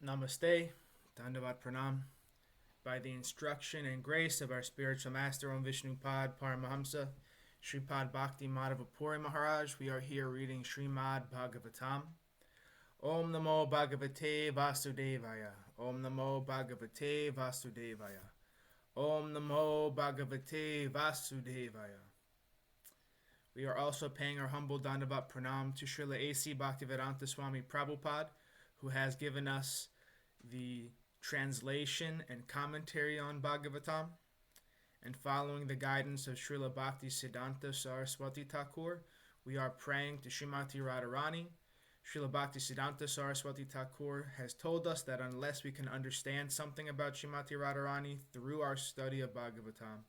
Namaste, Dandavat Pranam. By the instruction and grace of our spiritual master, Om Vishnupad Paramahamsa, Sripad Bhakti Madhava Puri Maharaj, we are here reading Srimad Bhagavatam. Om Namo Bhagavate Vasudevaya. Om Namo Bhagavate Vasudevaya. Om Namo Bhagavate Vasudevaya. We are also paying our humble Dandavat Pranam to Srila A.C. Bhaktivedanta Swami Prabhupada, who has given us the translation and commentary on Bhagavatam, and following the guidance of Srila Bhakti Siddhanta Saraswati Thakur, we are praying to Śrīmatī Rādhārāṇī. Srila Bhakti Siddhanta Saraswati Thakur has told us that unless we can understand something about Śrīmatī Rādhārāṇī through our study of Bhagavatam,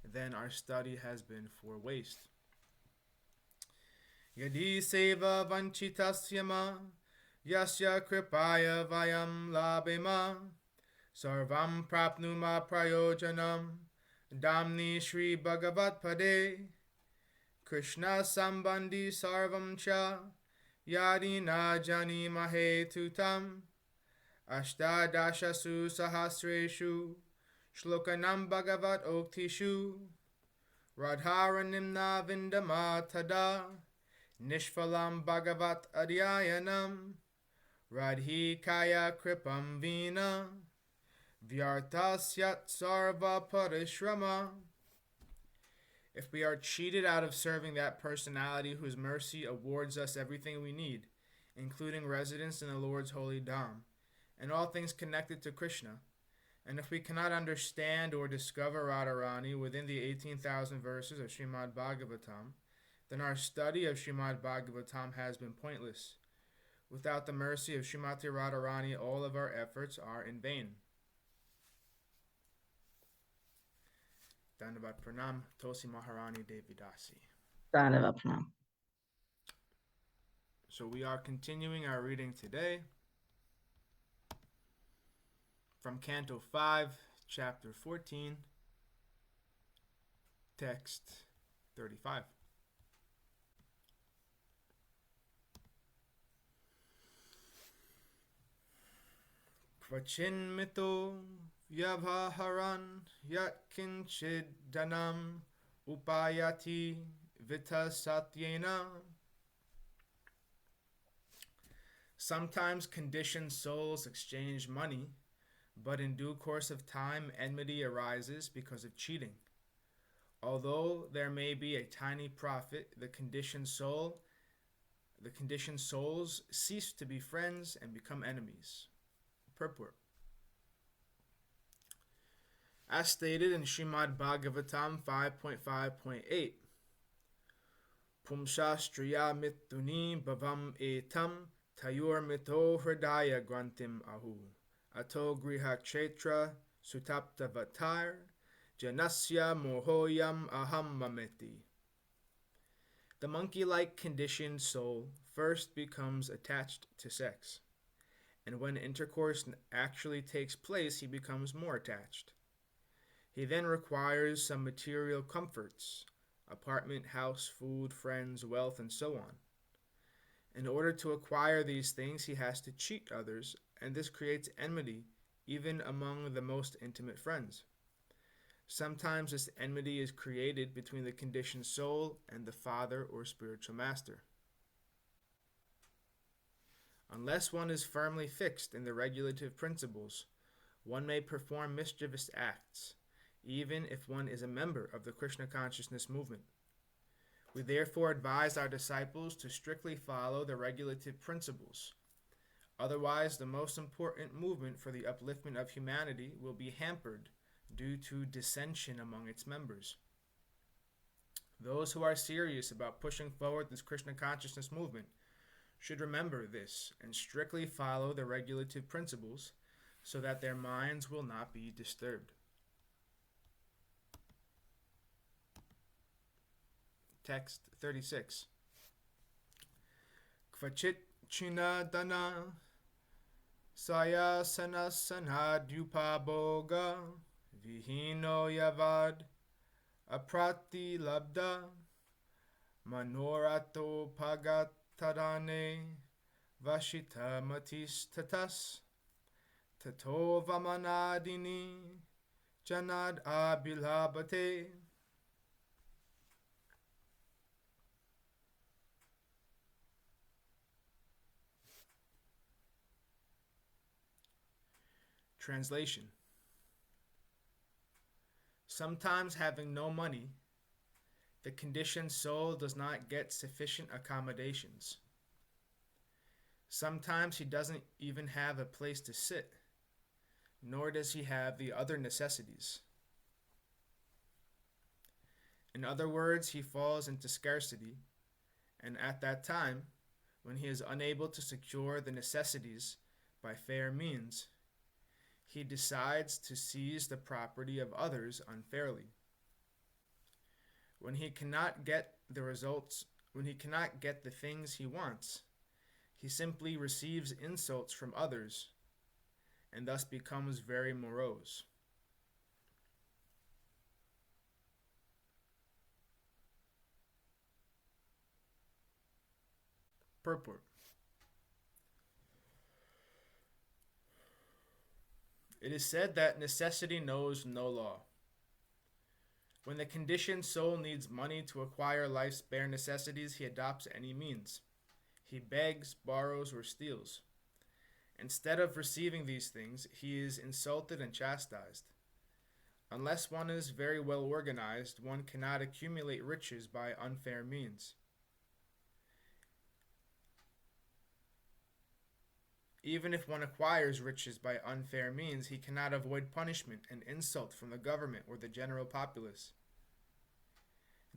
then our study has been for waste. Yadi sevā-vañcitāḥ yasyāḥ kṛpayā vayaṃ labhema sarvaṃ prāpnumaḥ prayojanaṃ dhāmni śrī-bhagavat pade Kṛṣṇa-sambandhi sarvaṃ cha Yadi na jānīmahe tutam Aṣṭādaśasu sahasreṣu ślokānāṃ bhāgavat-oktiṣu Rādhārānīṃ na vindamātada Nishphalam bhagavat adhyayanam radhikaya kripam vina vyartasyat sarva-pariśramaḥ. If we are cheated out of serving that personality whose mercy awards us everything we need, including residence in the Lord's holy Dham, and all things connected to Krishna, and if we cannot understand or discover Rādhārānīṃ within the 18,000 verses of Srimad Bhagavatam, then our study of Srimad Bhagavatam has been pointless. Without the mercy of Śrīmatī Rādhārāṇī, all of our efforts are in vain. Dandavat Pranam, Tosi Maharani Devidasi. Dandavat Pranam. So we are continuing our reading today from Canto 5, Chapter 14, Text 35. Kvachinmito vyavharan yat kinchid dhanam upayati vitasatyena. Sometimes conditioned souls exchange money, but in due course of time enmity arises because of cheating. Although there may be a tiny profit, the conditioned souls cease to be friends and become enemies. Purport. As stated in Srimad Bhagavatam 5.5.8, Pumshastriya mituni bhavam etam tayur mito hridaya grantim ahu ato griha kshetra sutapta vatar janasya mohoyam aham mameti. The monkey-like conditioned soul first becomes attached to sex, and when intercourse actually takes place, he becomes more attached. He then requires some material comforts, apartment, house, food, friends, wealth, and so on. In order to acquire these things, he has to cheat others, and this creates enmity even among the most intimate friends. Sometimes this enmity is created between the conditioned soul and the father or spiritual master. Unless one is firmly fixed in the regulative principles, one may perform mischievous acts, even if one is a member of the Krishna consciousness movement. We therefore advise our disciples to strictly follow the regulative principles. Otherwise, the most important movement for the upliftment of humanity will be hampered due to dissension among its members. Those who are serious about pushing forward this Krishna consciousness movement should remember this and strictly follow the regulative principles so that their minds will not be disturbed. Text 36. Kvachit china dana saya sanadhyupa boga vihino yavad aprati labda manorato pagat Tadane Vashita Matis Tatas tato vamanadini janad abhilabhate. Translation. Sometimes, having no money, the conditioned soul does not get sufficient accommodations. Sometimes he doesn't even have a place to sit, nor does he have the other necessities. In other words, he falls into scarcity, and at that time, when he is unable to secure the necessities by fair means, he decides to seize the property of others unfairly. When he cannot get the things he wants, he simply receives insults from others and thus becomes very morose. Purport. It is said that necessity knows no law. When the conditioned soul needs money to acquire life's bare necessities, he adopts any means. He begs, borrows, or steals. Instead of receiving these things, he is insulted and chastised. Unless one is very well organized, one cannot accumulate riches by unfair means. Even if one acquires riches by unfair means, he cannot avoid punishment and insult from the government or the general populace.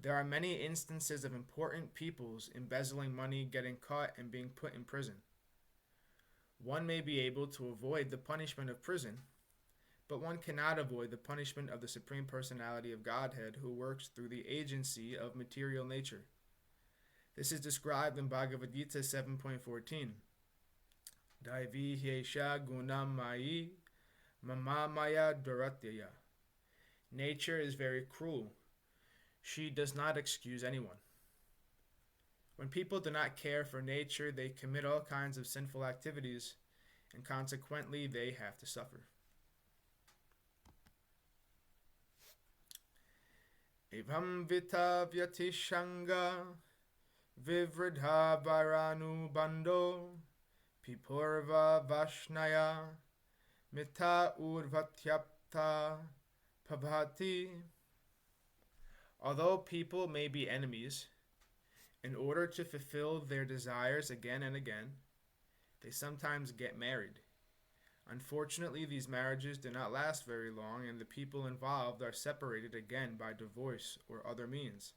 There are many instances of important peoples embezzling money, getting caught, and being put in prison. One may be able to avoid the punishment of prison, but one cannot avoid the punishment of the Supreme Personality of Godhead, who works through the agency of material nature. This is described in Bhagavad Gita 7.14. Daivi hyesha gunam mayi mamamaya duratyaya. Nature is very cruel. She does not excuse anyone. When people do not care for nature, they commit all kinds of sinful activities, and consequently they have to suffer. Evam vita vyatishanga vivridha varanu bando Pipurva Vashnaya Mita Urvatyapta Pabhati. Although people may be enemies, in order to fulfill their desires again and again, they sometimes get married. Unfortunately, these marriages do not last very long, and the people involved are separated again by divorce or other means.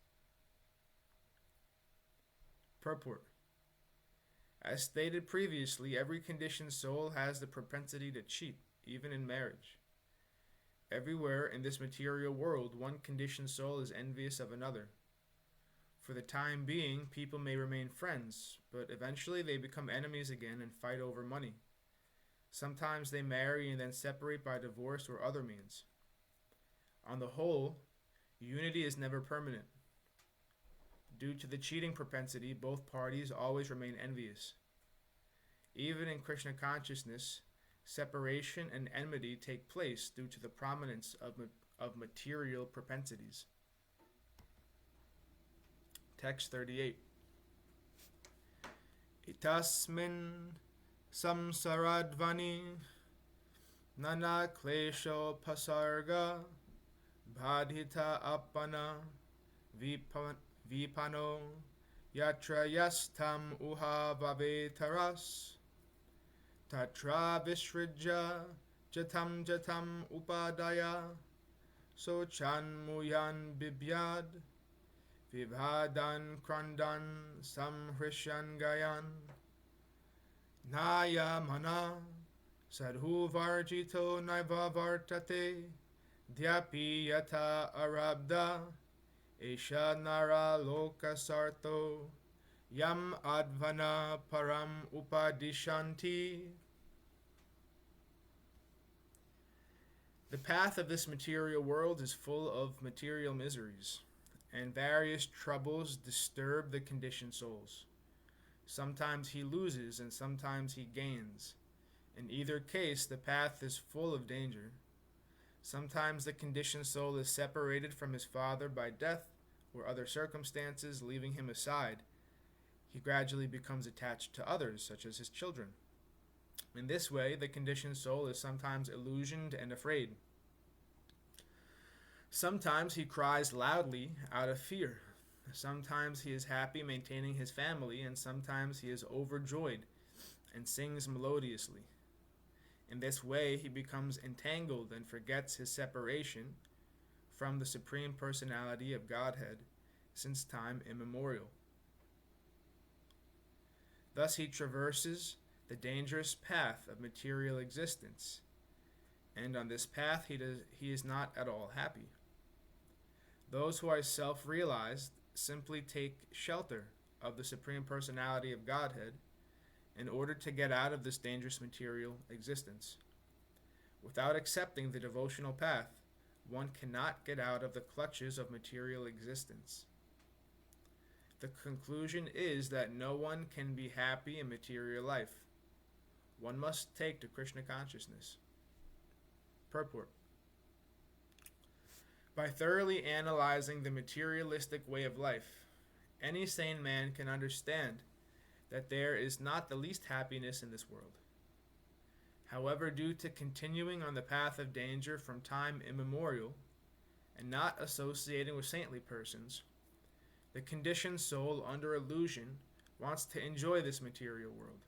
Purport. As stated previously, every conditioned soul has the propensity to cheat, even in marriage. Everywhere in this material world, one conditioned soul is envious of another. For the time being, people may remain friends, but eventually they become enemies again and fight over money. Sometimes they marry and then separate by divorce or other means. On the whole, unity is never permanent. Due to the cheating propensity, both parties always remain envious. Even in Krishna consciousness, separation and enmity take place due to the prominence of material propensities. Text 38. Itasmin samsaradvani nana klesho pasarga bhadhita appana vipano yatra yastam uha vavetaras tatra vishrija jatam upadaya sochan muyan bibyad vibhadan krandan samhrishan gayan naya mana sadhu varjito naiva vartate dhyapi yata arabda Esha nara loka sarto yam advana param upadishanti. The path of this material world is full of material miseries, and various troubles disturb the conditioned souls. Sometimes he loses and sometimes he gains. In either case, the path is full of danger. Sometimes the conditioned soul is separated from his father by death or other circumstances, leaving him aside. He gradually becomes attached to others, such as his children. In this way, the conditioned soul is sometimes illusioned and afraid. Sometimes he cries loudly out of fear. Sometimes he is happy maintaining his family, and sometimes he is overjoyed and sings melodiously. In this way, he becomes entangled and forgets his separation from the Supreme Personality of Godhead since time immemorial. Thus he traverses the dangerous path of material existence, and on this path he is not at all happy. Those who are self-realized simply take shelter of the Supreme Personality of Godhead in order to get out of this dangerous material existence. Without accepting the devotional path, one cannot get out of the clutches of material existence. The conclusion is that no one can be happy in material life. One must take to Krishna consciousness. Purport. By thoroughly analyzing the materialistic way of life, any sane man can understand that there is not the least happiness in this world. However, due to continuing on the path of danger from time immemorial and not associating with saintly persons, the conditioned soul under illusion wants to enjoy this material world.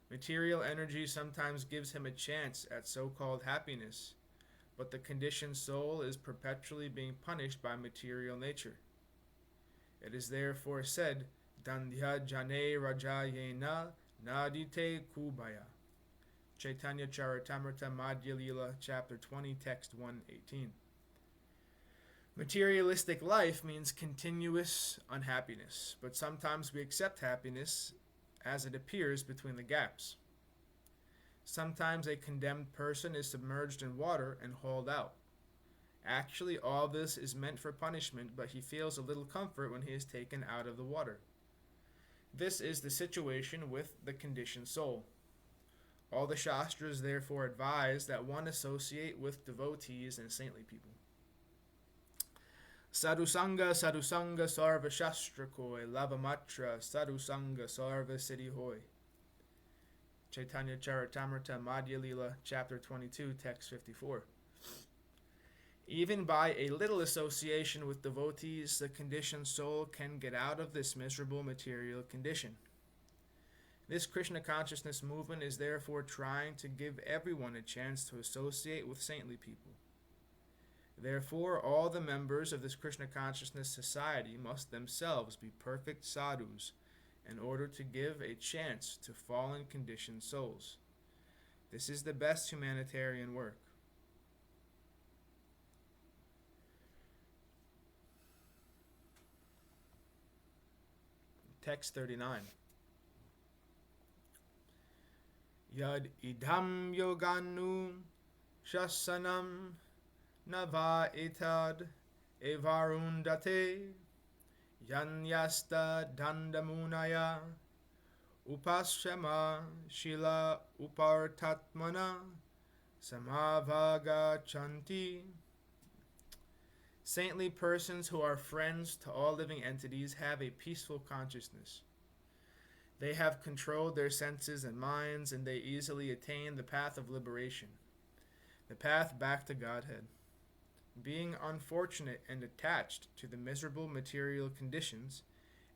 Material energy sometimes gives him a chance at so-called happiness, but the conditioned soul is perpetually being punished by material nature. It is therefore said, Dandhya jane rajayena nadite kubaya. Chaitanya Charitamrita Madhya Lila, chapter 20, text 118. Materialistic life means continuous unhappiness, but sometimes we accept happiness as it appears between the gaps. Sometimes a condemned person is submerged in water and hauled out. Actually, all this is meant for punishment, but he feels a little comfort when he is taken out of the water. This is the situation with the conditioned soul. All the Shastras therefore advise that one associate with devotees and saintly people. Sadhusanga sarva shastra koi, lavamatra sadhusanga sarva siddhi hoy. Chaitanya Charitamrita Madhya Lila, chapter 22, text 54. Even by a little association with devotees, the conditioned soul can get out of this miserable material condition. This Krishna consciousness movement is therefore trying to give everyone a chance to associate with saintly people. Therefore, all the members of this Krishna consciousness society must themselves be perfect sadhus in order to give a chance to fallen conditioned souls. This is the best humanitarian work. Text 39. Yad idham yoganu shasanam nava etad evarundate yanyasta dandamunaya upashama shila upartatmana samavaga chanti. Saintly persons who are friends to all living entities have a peaceful consciousness. They have controlled their senses and minds, and they easily attain the path of liberation, the path back to Godhead. Being unfortunate and attached to the miserable material conditions,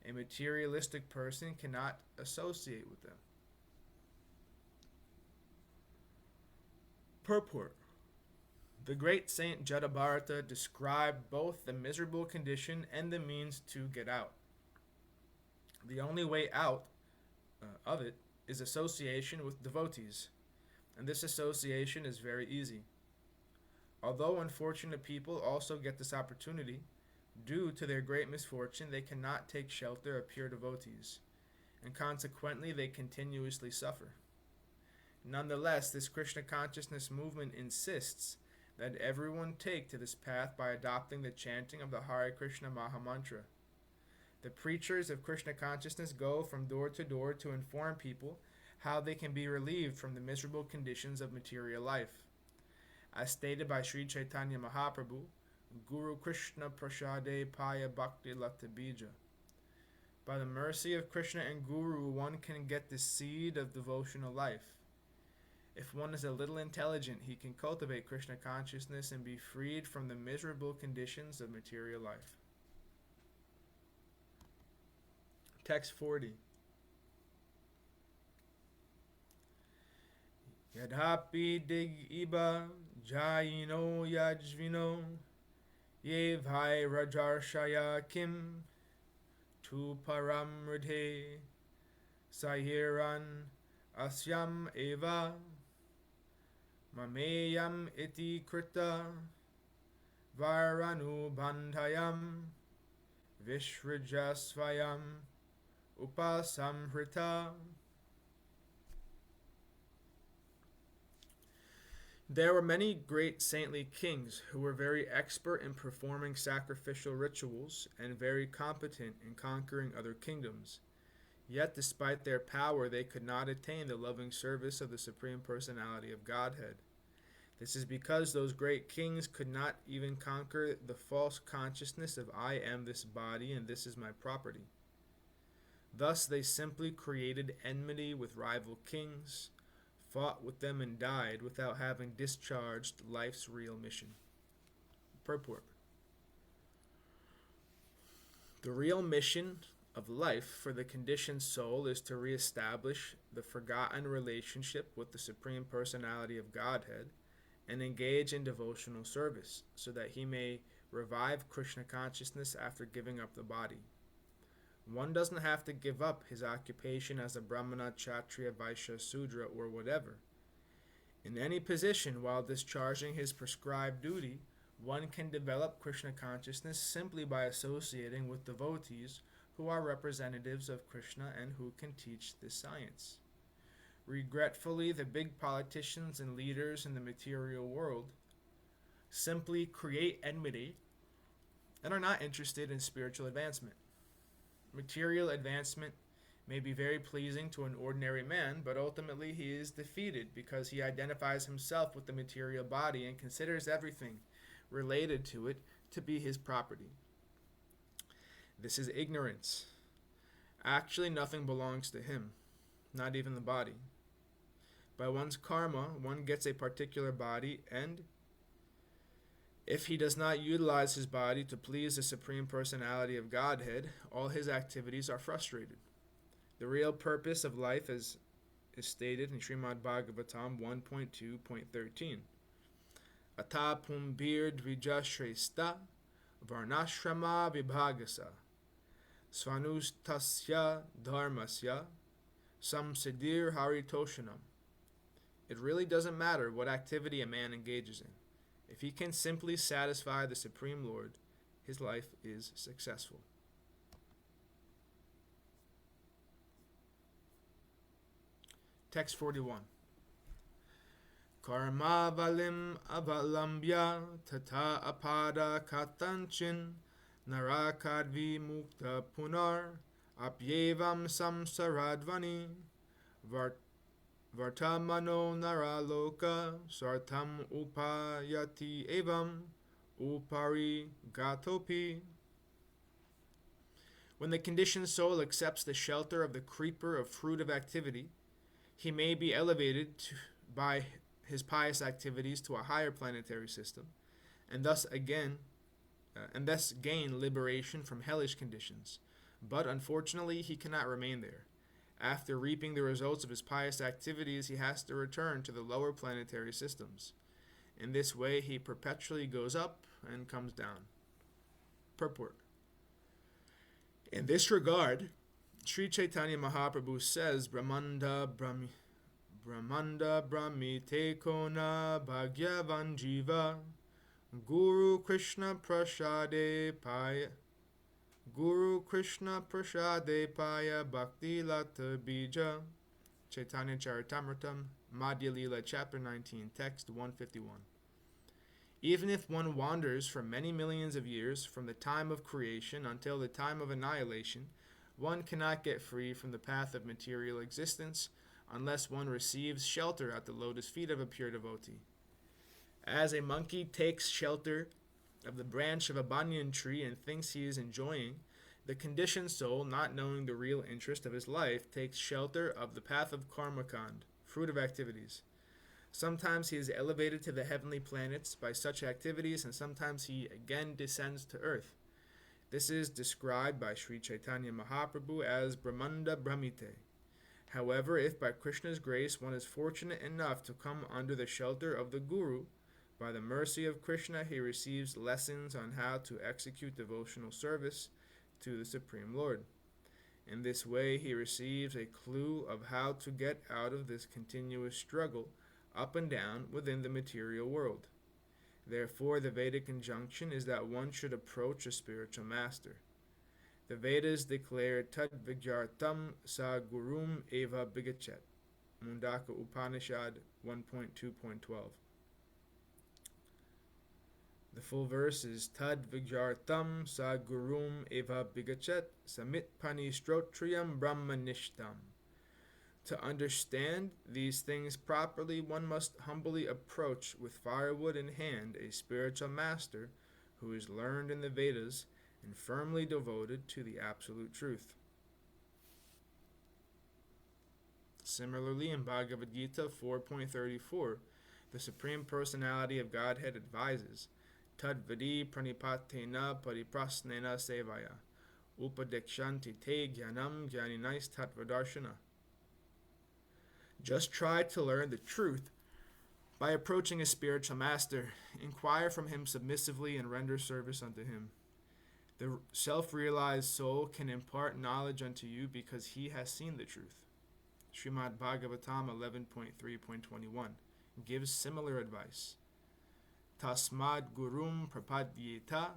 a materialistic person cannot associate with them. Purport. The great Saint Jadabharata described both the miserable condition and the means to get out. The only way out of it is association with devotees, and this association is very easy. Although unfortunate people also get this opportunity, due to their great misfortune they cannot take shelter of pure devotees, and consequently they continuously suffer. Nonetheless, this Krishna consciousness movement insists that everyone take to this path by adopting the chanting of the Hare Krishna Mahamantra. The preachers of Krishna consciousness go from door to door to inform people how they can be relieved from the miserable conditions of material life. As stated by Sri Chaitanya Mahaprabhu, Guru Krishna Prasade Paya Bhakti Lata Bija. By the mercy of Krishna and Guru, one can get the seed of devotional life. If one is a little intelligent, he can cultivate Krishna consciousness and be freed from the miserable conditions of material life. Text 40. Yadhapi dig iba jayino yajvino ye vai rajarshaya kim tu param ridhe sahiran asyam eva mameyam iti krita varanu bandhayam vishrajasvayam upasamhrita. There were many great saintly kings who were very expert in performing sacrificial rituals and very competent in conquering other kingdoms. Yet, despite their power, they could not attain the loving service of the Supreme Personality of Godhead. This is because those great kings could not even conquer the false consciousness of I am this body and this is my property. Thus, they simply created enmity with rival kings, fought with them and died without having discharged life's real mission. Purport. The real mission of life for the conditioned soul is to reestablish the forgotten relationship with the Supreme Personality of Godhead and engage in devotional service so that he may revive Krishna consciousness after giving up the body. One doesn't have to give up his occupation as a Brahmana, Kshatriya, Vaishya, Sudra, or whatever. In any position, while discharging his prescribed duty, one can develop Krishna consciousness simply by associating with devotees who are representatives of Krishna and who can teach this science. Regretfully, the big politicians and leaders in the material world simply create enmity and are not interested in spiritual advancement. Material advancement may be very pleasing to an ordinary man, but ultimately he is defeated because he identifies himself with the material body and considers everything related to it to be his property. This is ignorance. Actually, nothing belongs to him, not even the body. By one's karma, one gets a particular body, and if he does not utilize his body to please the Supreme Personality of Godhead, all his activities are frustrated. The real purpose of life is stated in Srimad Bhagavatam 1.2.13. Ata pumbir dvija shrestha varnashrama vibhagasa svanustasya dharmasya samsiddhir haritoshanam. It really doesn't matter what activity a man engages in. If he can simply satisfy the Supreme Lord, his life is successful. Text 41. Karma valim avalambya tata apada katanchin narakadvi mukta punar apyevam samsaradvani Vartamano naraloka sartam upayati evam upari gatopi. When the conditioned soul accepts the shelter of the creeper of fruit of activity, he may be elevated by his pious activities to a higher planetary system, and thus gain liberation from hellish conditions. But unfortunately, he cannot remain there. After reaping the results of his pious activities, he has to return to the lower planetary systems. In this way, he perpetually goes up and comes down. Purport. In this regard, Sri Chaitanya Mahaprabhu says, Brahmanda Brahmite Kona Bhagyavan Jiva Guru Krishna Prasade Paya Guru Krishna Prasade Paya Bhakti Lata Bija. Chaitanya Charitamrita, Madhya Lila, Chapter 19, Text 151. Even if one wanders for many millions of years from the time of creation until the time of annihilation, one cannot get free from the path of material existence unless one receives shelter at the lotus feet of a pure devotee. As a monkey takes shelter of the branch of a banyan tree and thinks he is enjoying, the conditioned soul, not knowing the real interest of his life, takes shelter of the path of karmakand, fruit of activities. Sometimes he is elevated to the heavenly planets by such activities, and sometimes he again descends to earth. This is described by Sri Chaitanya Mahaprabhu as Brahmanda Brahmite. However, if by Krishna's grace one is fortunate enough to come under the shelter of the Guru, by the mercy of Krishna he receives lessons on how to execute devotional service to the Supreme Lord. In this way he receives a clue of how to get out of this continuous struggle up and down within the material world. Therefore, the Vedic injunction is that one should approach a spiritual master. The Vedas declare tad vigyartam sa gurum eva bigachet. Mundaka Upanishad 1.2.12. The full verse is tad vigyartam sa gurum eva bigachet samit pani strotriyam brahmanishtam. To understand these things properly, one must humbly approach with firewood in hand a spiritual master who is learned in the Vedas and firmly devoted to the absolute truth. Similarly, in Bhagavad Gita 4.34, the Supreme Personality of Godhead advises, Tad vidi pranipatena pariprasnena sevaya, upadekshanti te jnanam jānīmahe tattvadarshana. Just try to learn the truth by approaching a spiritual master. Inquire from him submissively and render service unto him. The self-realized soul can impart knowledge unto you because he has seen the truth. Srimad Bhagavatam 11.3.21 gives similar advice. Tasmad gurum prapadyeta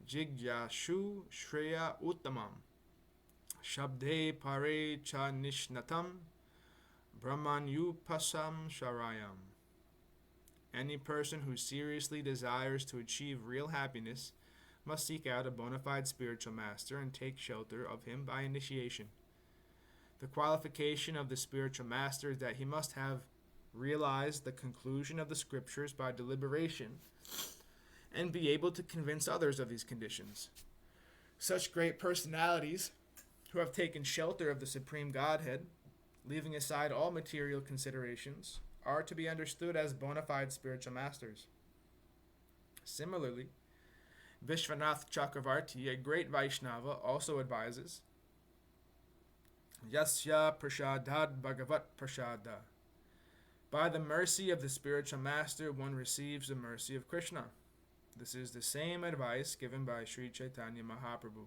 jigyashu shreya uttamam shabde pare cha nishnatam brahmanyupasam sharayam. Any person who seriously desires to achieve real happiness must seek out a bona fide spiritual master and take shelter of him by initiation. The qualification of the spiritual master is that he must have realized the conclusion of the scriptures by deliberation and be able to convince others of these conditions. Such great personalities who have taken shelter of the Supreme Godhead, leaving aside all material considerations, are to be understood as bona fide spiritual masters. Similarly, Vishwanath Chakravarti, a great Vaishnava, also advises, Yasya prashadad bhagavat prashada. By the mercy of the spiritual master, one receives the mercy of Krishna. This is the same advice given by Sri Chaitanya Mahaprabhu.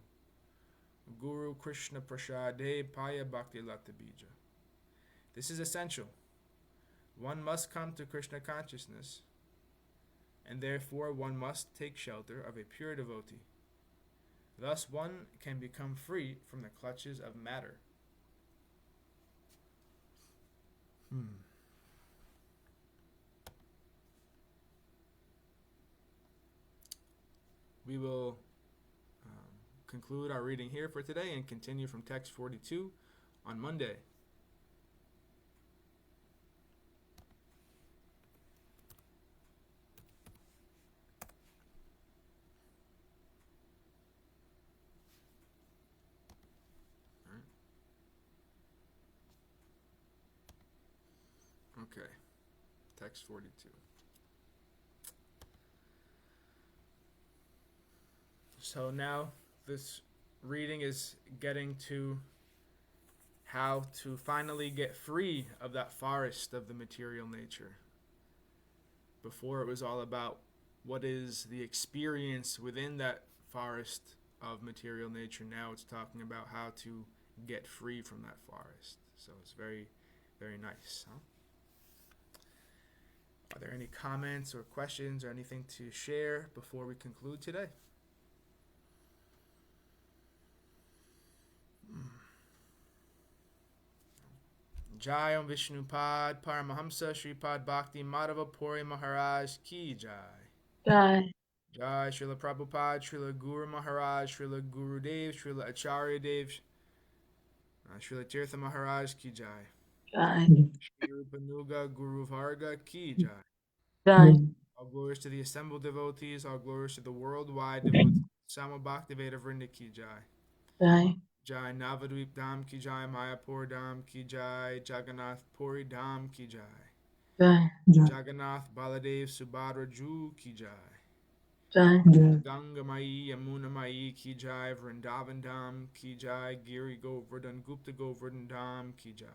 Guru Krishna prashade paya bhakti lata bija. This is essential. One must come to Krishna consciousness, and therefore one must take shelter of a pure devotee. Thus one can become free from the clutches of matter. We will conclude our reading here for today and continue from text 42 on Monday. Okay, text 42. So now this reading is getting to how to finally get free of that forest of the material nature. Before it was all about what is the experience within that forest of material nature. Now it's talking about how to get free from that forest. So it's very, very nice. Huh? Are there any comments or questions or anything to share before we conclude today? Jai Om Vishnu Pad Paramahamsa Shripad Bhakti Madhava Puri Maharaj Ki Jai. Jai. Jai Srila Prabhupada, Srila Guru Maharaj, Srila Gurudev, Srila Acharya Dev, Srila Tirtha Maharaj Ki Jai. Jai. Shri Rupanuga Guru Varga Ki Jai. Jai. All glories to the assembled devotees, all glories to the worldwide devotees. Sama Bhaktiveda Vrinda Ki Jai. Jai. Jai Navadvip Dham Ki Jai, Mayapur Dham Ki Jai, Jagannath Puri Dham Ki Jai. Jai. Jagannath Baladev Subhadra Ju Ki Jai. Jai. Ganga Mai Yamuna Mai Ki Jai, Vrindavan Dham Ki Jai, Giri Govardhan Gupta Govardhan Dham Ki Jai.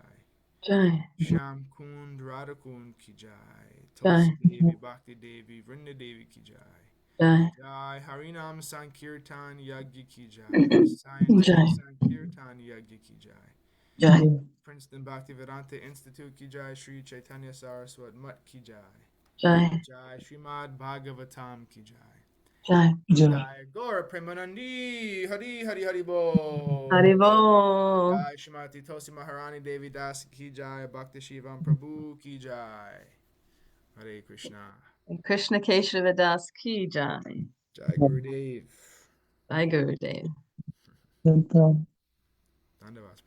Jai. Sham Kund Radha Kund Ki Jai. Jai. Tulsi Devi Bhakti Devi Vrinda Devi Ki Jai. Jai. Jai Harinam Sankirtan Yagya Ki Jai. Scientific Sankirtan Yagya Ki Jai. Jai. Princeton Bhaktivedanta Institute Ki Jai. Shri Chaitanya Saraswat Mat Ki Jai. Jai. Jai Srimad Bhagavatam Ki Jai. Jai. Jai Gaura Premanandi Hari Hari Hari Bo. Haribo. Jai Śrīmatī Tulsi Maharani Devi Das Ki Jai. Bhakti Shivam Prabhu Ki Jai. Hare Krishna. And Krishna Keshava Das Ki Jai. Jai Gurudev. Jai Gurudev. Dandavas